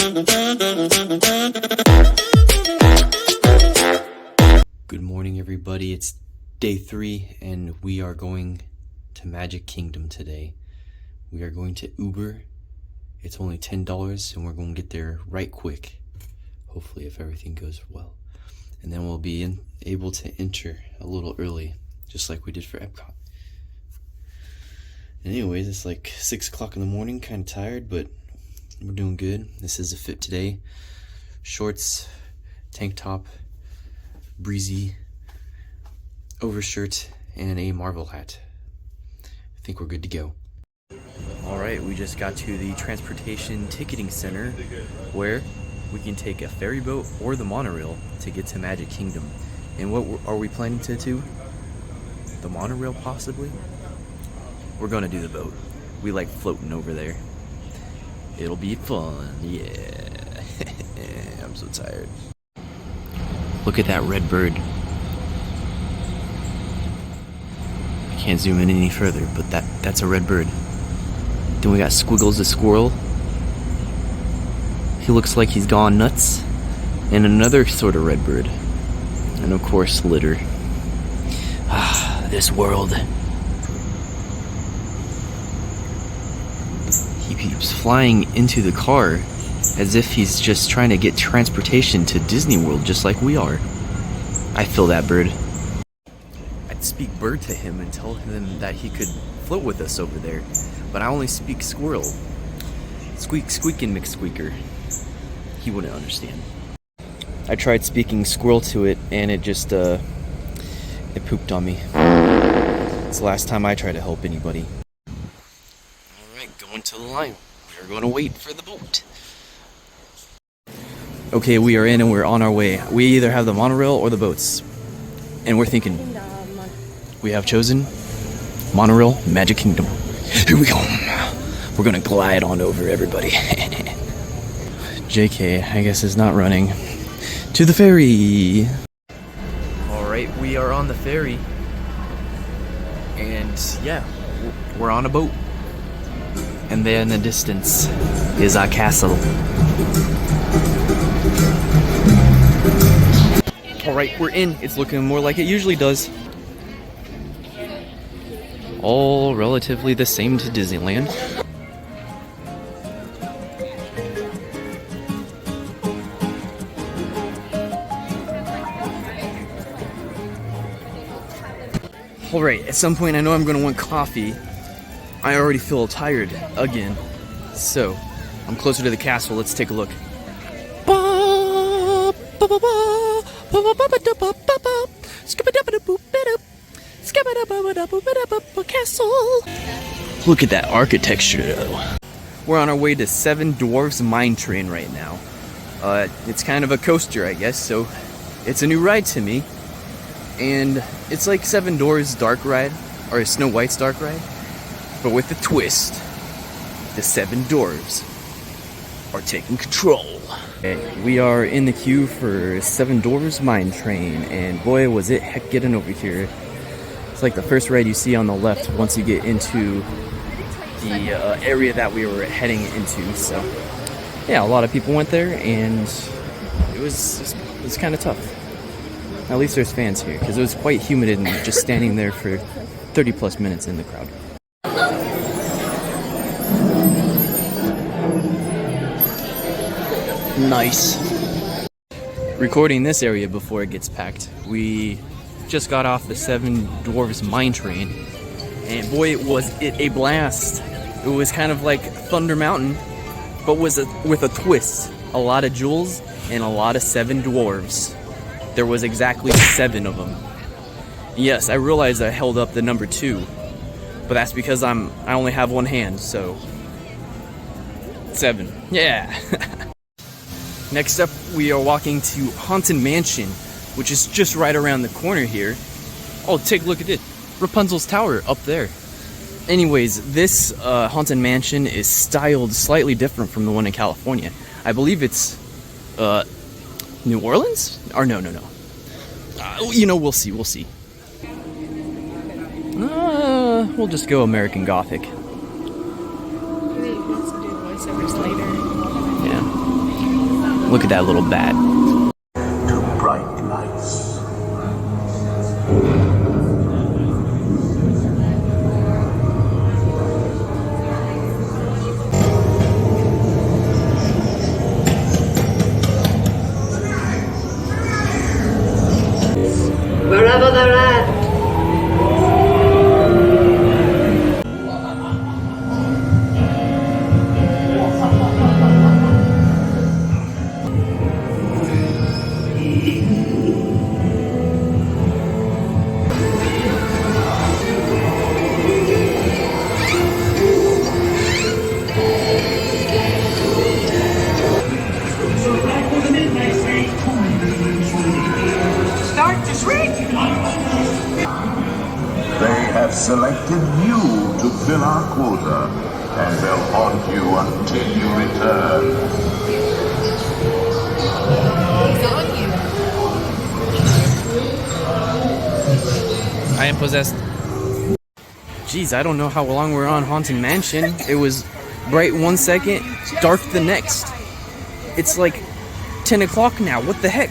Good morning, everybody. It's day 3 and we are going to Magic Kingdom today. We are going to Uber. It's only $10 and we're going to get there right quick. Hopefully, if everything goes well. And then we'll be able to enter a little early, just like we did for Epcot. Anyways, it's like 6 o'clock in the morning, kind of tired, but we're doing good. This is a fit today. Shorts, tank top, breezy, overshirt, and a Marvel hat. I think we're good to go. Alright, we just got to the Transportation Ticketing Center, where we can take a ferry boat or the monorail to get to Magic Kingdom. And what are we planning to do? The monorail, possibly? We're gonna do the boat. We like floating over there. It'll be fun, yeah. I'm so tired. Look at that red bird. I can't zoom in any further, but that's a red bird. Then we got Squiggles the squirrel. He looks like he's gone nuts. And another sort of red bird. And of course, Litter. Ah, this world. He keeps flying into the car as if he's just trying to get transportation to Disney World just like we are. I feel that bird. I'd speak bird to him and tell him that he could float with us over there, but I only speak squirrel. Squeak, squeakin' McSqueaker. He wouldn't understand. I tried speaking squirrel to it and it just, it pooped on me. It's the last time I tried to help anybody. Alright, going to the line. We're going to wait for the boat. Okay, we are in and we're on our way. We either have the monorail or the boats. And we're thinking, we have chosen monorail, Magic Kingdom. Here we go. We're gonna glide on over everybody. JK, I guess, is not running. To the ferry. Alright, we are on the ferry. And yeah, we're on a boat. And there in the distance is our castle. Alright, we're in. It's looking more like it usually does. All relatively the same to Disneyland. Alright, at some point I know I'm going to want coffee. I already feel tired again. So, I'm closer to the castle. Let's take a look. Castle. Look at that architecture though. We're on our way to Seven Dwarfs Mine Train right now. It's kind of a coaster, I guess, so it's a new ride to me. And it's like Seven Dwarfs Dark Ride, or Snow White's Dark Ride, but with a twist. The Seven Dwarfs are taking control. Okay, we are in the queue for Seven Dwarfs Mine Train, and boy was it heck getting over here. It's like the first ride you see on the left once you get into the area that we were heading into. So yeah, a lot of people went there, and it was kind of tough. At least there's fans here, because it was quite humid and just standing there for 30 plus minutes in the crowd. Nice. Recording this area before it gets packed. We just got off the Seven Dwarfs Mine Train, and boy was it a blast. It was kind of like Thunder Mountain, but with a twist. A lot of jewels and a lot of seven dwarves. There was exactly 7 of them. Yes, I realized I held up the number 2, but that's because I only have one hand, so 7. Yeah. Next up, we are walking to Haunted Mansion, which is just right around the corner here. Oh, take a look at it. Rapunzel's Tower up there. Anyways, this Haunted Mansion is styled slightly different from the one in California. I believe it's New Orleans? Or no. You know, we'll see. We'll just go American Gothic. Maybe he wants to do voiceovers later. Yeah. Look at that little bat. To bright lights. Wherever they're at. They have selected you to fill our quota, and they'll haunt you until you return. I am possessed. Jeez, I don't know how long we're on Haunted Mansion. It was bright 1 second, dark the next. It's like 10 o'clock now. What the heck?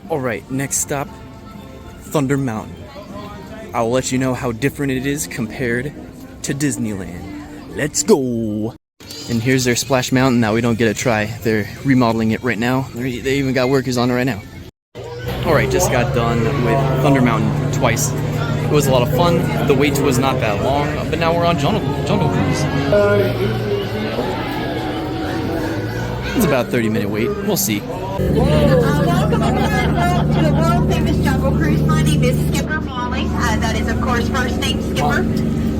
Alright, next stop, Thunder Mountain. I'll let you know how different it is compared to Disneyland. Let's go! And here's their Splash Mountain that we don't get to try. They're remodeling it right now. They even got workers on it right now. Alright, just got done with Thunder Mountain twice. It was a lot of fun. The wait was not that long, but now we're on Jungle Cruise. It's about a 30-minute wait. We'll see. Welcome everyone to the world famous Jungle Cruise. My name is Skipper Molly. That is, of course, first name Skipper,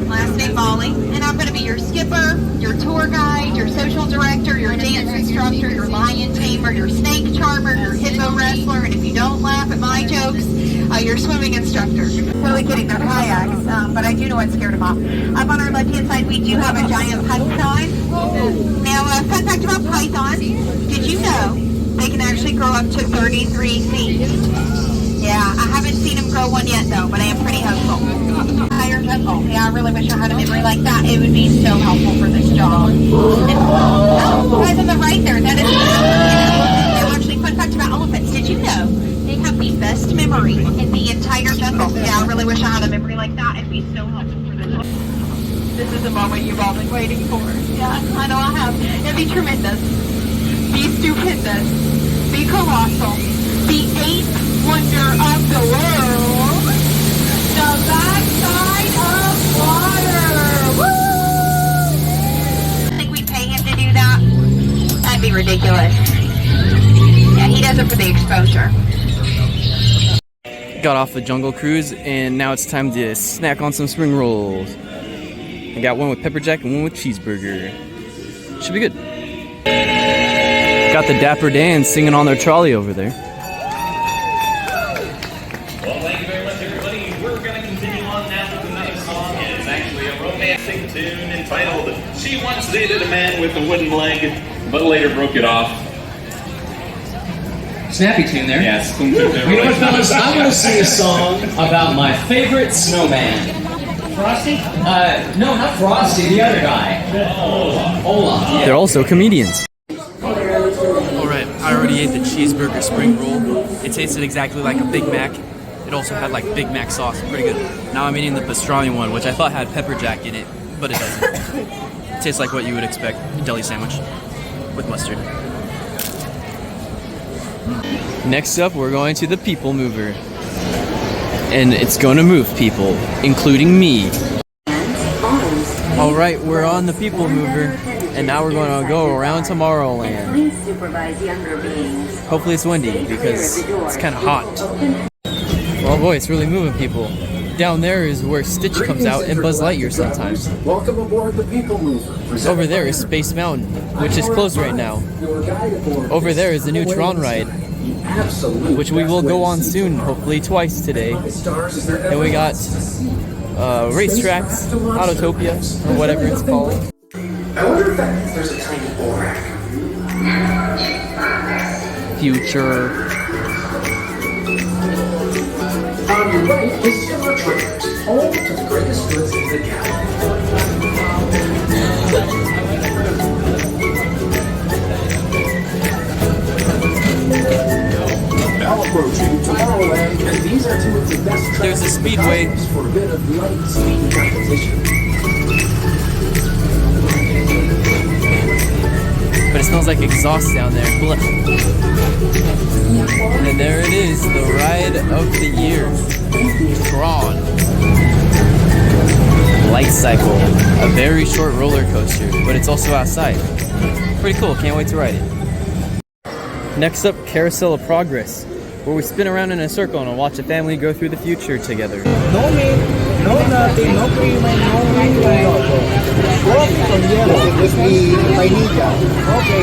last name Molly. And I'm going to be your skipper, your tour guide, your social director, your dance instructor, your lion tamer, your snake charmer, your hippo wrestler, and if you don't laugh at my jokes, your swimming instructor. Totally kidding, they're kayaks, but I do know what scared them off. Up on our left-hand side, we do have a giant python. Now, fun fact about pythons, did you know they can actually grow up to 33 feet? Yeah, I haven't seen them grow one yet, though, but I am pretty hopeful. Higher jungle. Yeah, I really wish I had a memory like that. It would be so helpful for this job. Oh, guys on the right there, that is... Now, actually, fun fact about elephants, did you know they have the best memory in the entire jungle? Yeah, I really wish I had a memory like that. It'd be so helpful for this. This is the moment you've all been waiting for. Yeah, I know I have. It'd be tremendous. Be stupendous. Be colossal. The eighth wonder of the world. The backside of water. Woo! I think we'd pay him to do that. That'd be ridiculous. Yeah, he does it for the exposure. Got off the Jungle Cruise, and now it's time to snack on some spring rolls. I got one with pepper jack and one with cheeseburger. Should be good. Got the Dapper Dan singing on their trolley over there. Well, thank you very much, everybody. We're going to continue on now with another song. It's actually a romantic tune entitled She Once Dated a Man with a Wooden Leg, but later broke it off. Snappy tune there. Yes. You know what, fellas? I'm going to sing a song about my favorite snowman. Frosty? No, not Frosty, the other guy. Olaf. Yeah. They're also comedians. Alright, I already ate the cheeseburger spring roll. It tasted exactly like a Big Mac. It also had like Big Mac sauce, pretty good. Now I'm eating the pastrami one, which I thought had pepper jack in it, but it doesn't. It tastes like what you would expect, a deli sandwich with mustard. Next up, we're going to the People Mover. And it's gonna move people, including me. Alright, we're on the People Mover, and now we're gonna go around Tomorrowland. Hopefully it's windy, because it's kinda hot. Oh boy, it's really moving people. Down there is where Stitch comes out and Buzz Lightyear sometimes. Welcome aboard the People Mover. Over there is Space Mountain, which is closed right now. Over there is the new Tron ride, which we will go on soon, hopefully twice today. And we got racetracks, Autotopia, or whatever it's called. I wonder if that means there's a tiny Borak. Future. On your right is Silver Traders, home to the greatest goods in the galaxy. Speedway. For a bit of light speed competition. But it smells like exhaust down there. Blech. And there it is, the ride of the year. Tron. Light Cycle. A very short roller coaster, but it's also outside. Pretty cool, can't wait to ride it. Next up, Carousel of Progress, where we spin around in a circle and watch a family go through the future together. No meat, no nothing, no cream, no coffee from yellow with the vainilla. Okay,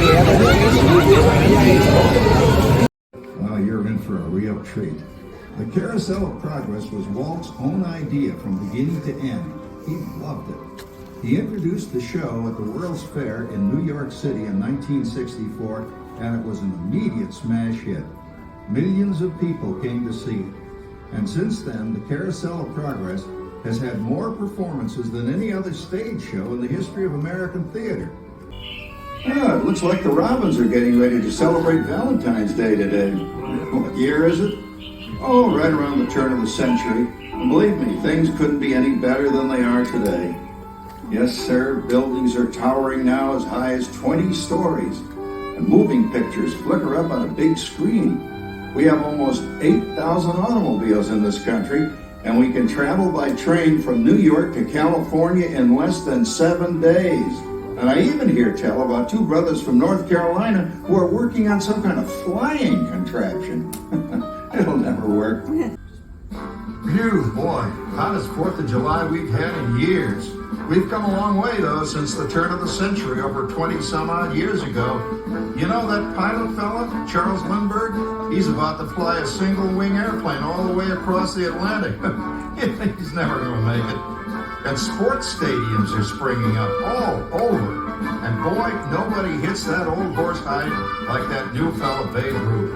Well, you're in for a real treat. The Carousel of Progress was Walt's own idea from beginning to end. He loved it. He introduced the show at the World's Fair in New York City in 1964, and it was an immediate smash hit. Millions of people came to see it. And since then, the Carousel of Progress has had more performances than any other stage show in the history of American theater. Ah, it looks like the Robins are getting ready to celebrate Valentine's Day today. What year is it? Oh, right around the turn of the century. And believe me, things couldn't be any better than they are today. Yes, sir, buildings are towering now as high as 20 stories. And moving pictures flicker up on a big screen. We have almost 8,000 automobiles in this country, and we can travel by train from New York to California in less than 7 days. And I even hear tell about 2 brothers from North Carolina who are working on some kind of flying contraption. It'll never work. Phew, boy, hottest 4th of July we've had in years. We've come a long way, though, since the turn of the century, over 20-some-odd years ago. You know that pilot fella, Charles Lindbergh? He's about to fly a single-wing airplane all the way across the Atlantic. He's never going to make it. And sports stadiums are springing up all over. And boy, nobody hits that old horse hide like that new fella Babe Ruth.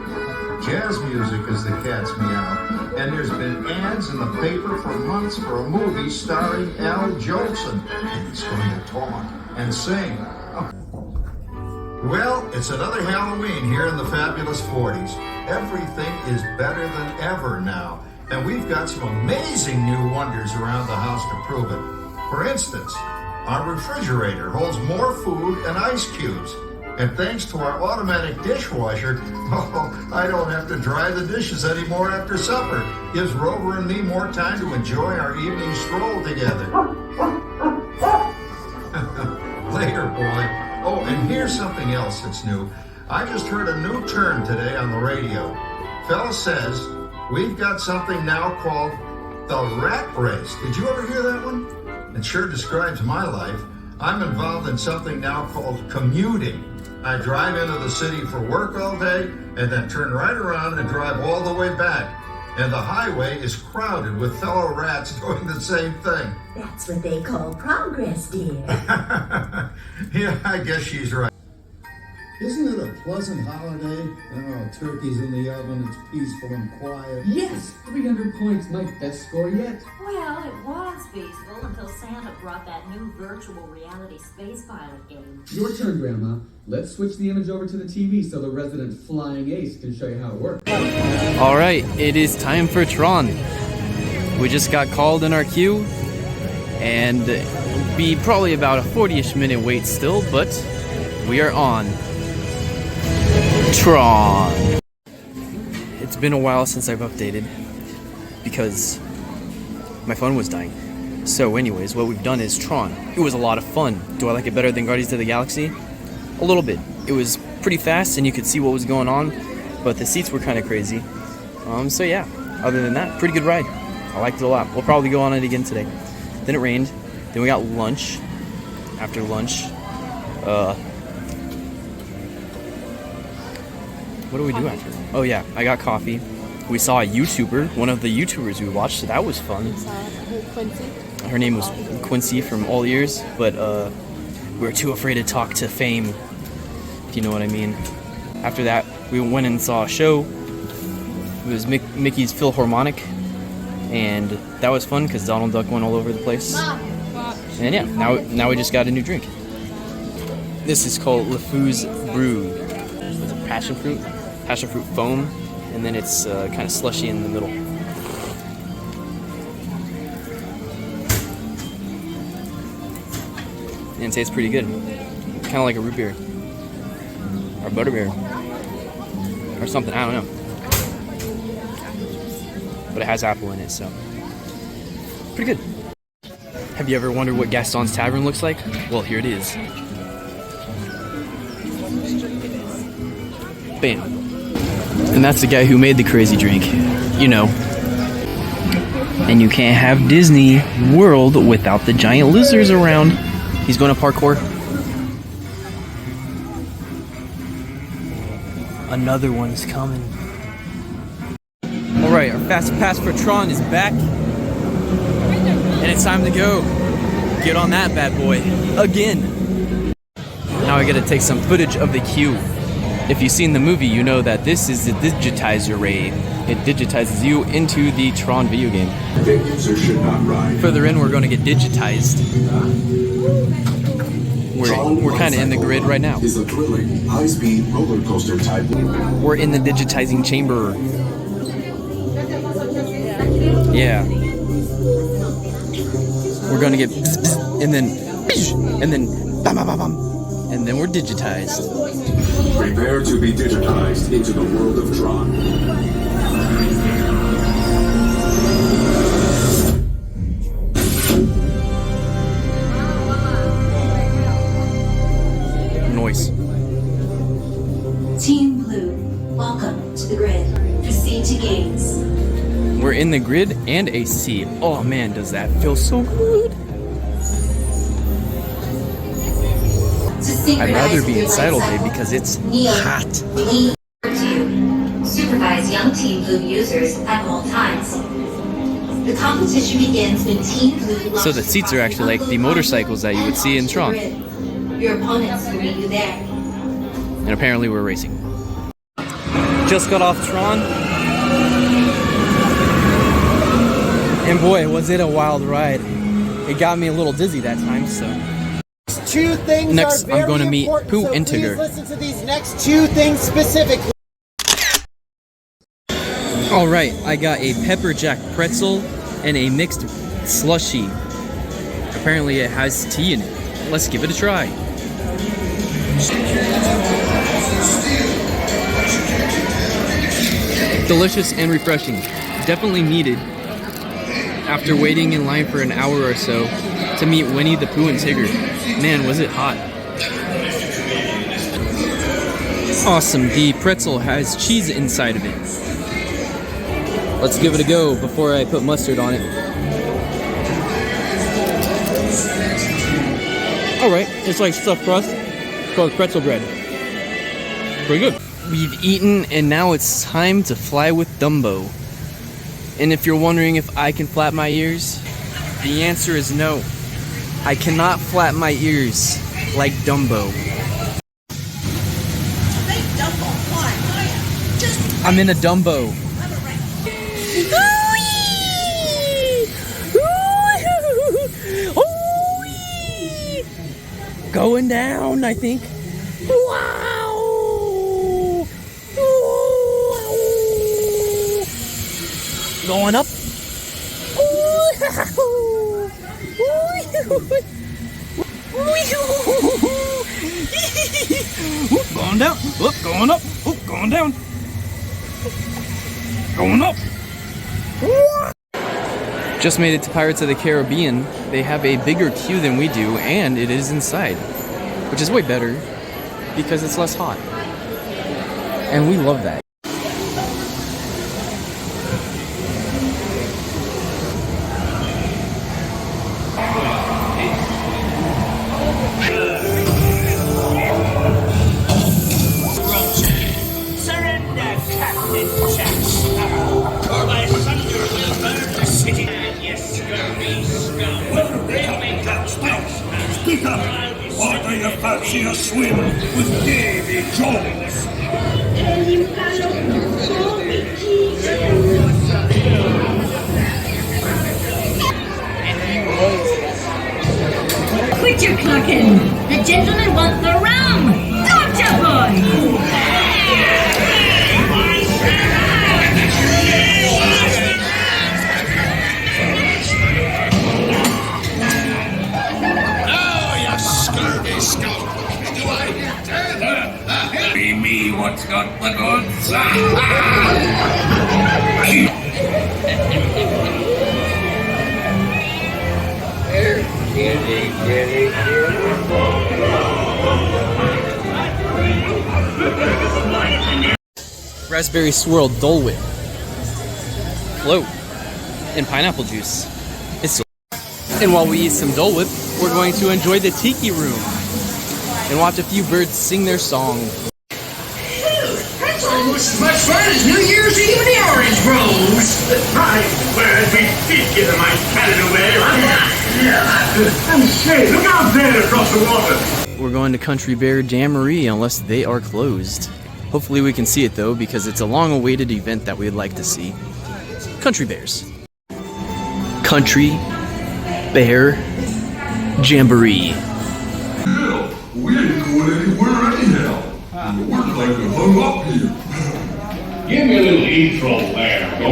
Jazz music is the cat's meow. And there's been ads in the paper for months for a movie starring Al Jolson. He's going to talk and sing. Well, it's another Halloween here in the fabulous 40s. Everything is better than ever now. And we've got some amazing new wonders around the house to prove it. For instance, our refrigerator holds more food and ice cubes. And thanks to our automatic dishwasher, I don't have to dry the dishes anymore after supper. Gives Rover and me more time to enjoy our evening stroll together. Later, boy. Oh, and here's something else that's new. I just heard a new term today on the radio. Fella says, we've got something now called the rat race. Did you ever hear that one? It sure describes my life. I'm involved in something now called commuting. I drive into the city for work all day and then turn right around and drive all the way back. And the highway is crowded with fellow rats doing the same thing. That's what they call progress, dear. Yeah, I guess she's right. Isn't it a pleasant holiday? Oh, turkey's in the oven, it's peaceful and quiet. Yes, 300 points, my best score yet. Well, it was peaceful until Santa brought that new virtual reality space pilot game. Your turn, Grandma. Let's switch the image over to the TV so the resident flying ace can show you how it works. Alright, it is time for Tron. We just got called in our queue, and it'll be probably about a 40-ish minute wait still, but we are on. Tron. It's been a while since I've updated because my phone was dying. So anyways, what we've done is Tron. It was a lot of fun. Do I like it better than Guardians of the Galaxy? A little bit. It was pretty fast and you could see what was going on, but the seats were kind of crazy. So yeah, other than that, pretty good ride. I liked it a lot. We'll probably go on it again today. Then it rained. Then we got lunch. After lunch, what do we do after? Oh yeah, I got coffee. We saw a YouTuber, one of the YouTubers we watched, so that was fun. Quincy. Her name was Quincy from All Ears, but we were too afraid to talk to fame, if you know what I mean. After that, we went and saw a show. It was Mickey's Philharmonic, and that was fun because Donald Duck went all over the place. And yeah, now we just got a new drink. This is called LeFou's Brew. It's a passion fruit foam, and then it's kind of slushy in the middle. and it tastes pretty good. Kind of like a root beer or butterbeer or something. I don't know, but it has apple in it, so pretty good. Have you ever wondered what Gaston's Tavern looks like? Well, here it is. Bam. And that's the guy who made the crazy drink, you know. And you can't have Disney World without the giant lizards around. He's going to parkour. Another one's coming. Alright, our fast pass for Tron is back. And it's time to go. Get on that bad boy. Again. Now I gotta take some footage of the queue. If you've seen the movie, you know that this is the digitizer ray. It digitizes you into the Tron video game. Further in, we're going to get digitized. We're kind of in the grid right now. Is a thrilling, high-speed roller coaster type. We're in the digitizing chamber. Yeah. We're going to get bzz, bzz, and then bam, bam, bam, bam, and then we're digitized. Prepare to be digitized into the world of Tron. Noise. Team Blue, welcome to the grid. Proceed to gates. We're in the grid and a seat. Oh man, does that feel so good? I'd rather be inside all day because it's hot. Supervise young Team Blue users at all times. The competition begins when Team Blue. So the seats are actually like the motorcycles that you would see in Tron. Your opponents will meet you there. And apparently we're racing. Just got off Tron. And boy, was it a wild ride. It got me a little dizzy that time, so. Two things Next, are very I'm going to meet important, Pooh so and please Tigger. listen to these next two things specifically. Alright, I got a pepper jack pretzel and a mixed slushie. Apparently it has tea in it. Let's give it a try. Delicious and refreshing. Definitely needed after waiting in line for an hour or so to meet Winnie the Pooh and Tigger. Man, was it hot. Awesome, the pretzel has cheese inside of it. Let's give it a go before I put mustard on it. Alright, it's like stuffed crust called pretzel bread. Pretty good. We've eaten and now it's time to fly with Dumbo. And if you're wondering if I can flap my ears, the answer is no. I cannot flap my ears like Dumbo. I'm in a Dumbo. Going down, I think. Wow! Going up. Going down. Look, going up. Going down. Going up. Just made it to Pirates of the Caribbean. They have a bigger queue than we do, and it is inside, which is way better because it's less hot. And we love that. Surrender, Captain Jack Sparrow, or my thunder will burn the city. Yes, scurvy scum. Speak up! Or do you fancy a swim with Davy Jones? Quit your clucking! The gentlemen want the rum! Don't ya, boy? only me what's got the goods. Raspberry swirl Dole Whip, float, and pineapple juice. And while we eat some Dole Whip, we're going to enjoy the Tiki Room and watch a few birds sing their song. That's almost as much fun as New Year's Eve in the Orange Groves. My word, we did get a nice Canada weather. And say, look out there across the water. We're going to Country Bear Jamboree unless they are closed. Hopefully we can see it though, because it's a long-awaited event that we'd like to see. Country Bears. Country Bear Jamboree. Hell, we ain't going anywhere anyhow. We're like to hung up here. Give me a little intro there, go.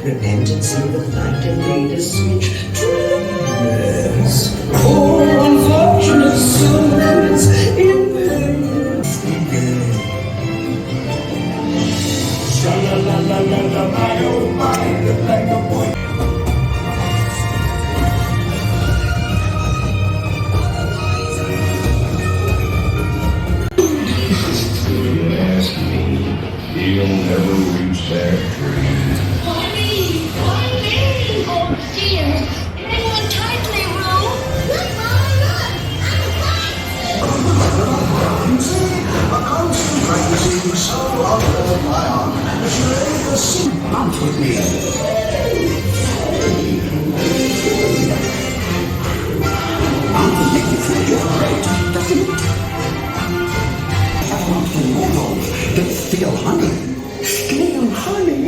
Repentance in the night and made a switch. Dreamers, poor unfortunate souls in pain. Sha-la-la-la-la-la, my oh my, like a boy. He'll never reach that tree. Bounce with me. Bounce will make you feel your great, doesn't it? I want to move on. Don't feel honey. Feel honey.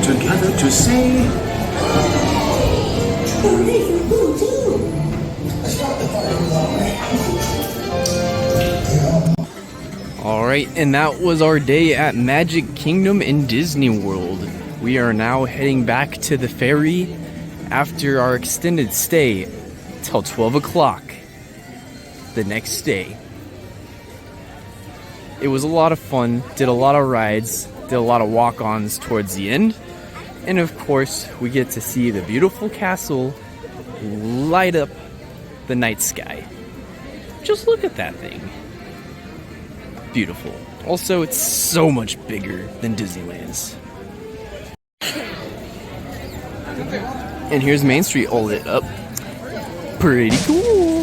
Together to say, Alright, and that was our day at Magic Kingdom in Disney World. We are now heading back to the ferry after our extended stay till 12 o'clock the next day. It was a lot of fun, did a lot of rides, did a lot of walk-ons towards the end, and of course we get to see the beautiful castle light up the night sky. Just look at that thing. Beautiful. Also, it's so much bigger than Disneyland's. And here's Main Street all lit up. Pretty cool.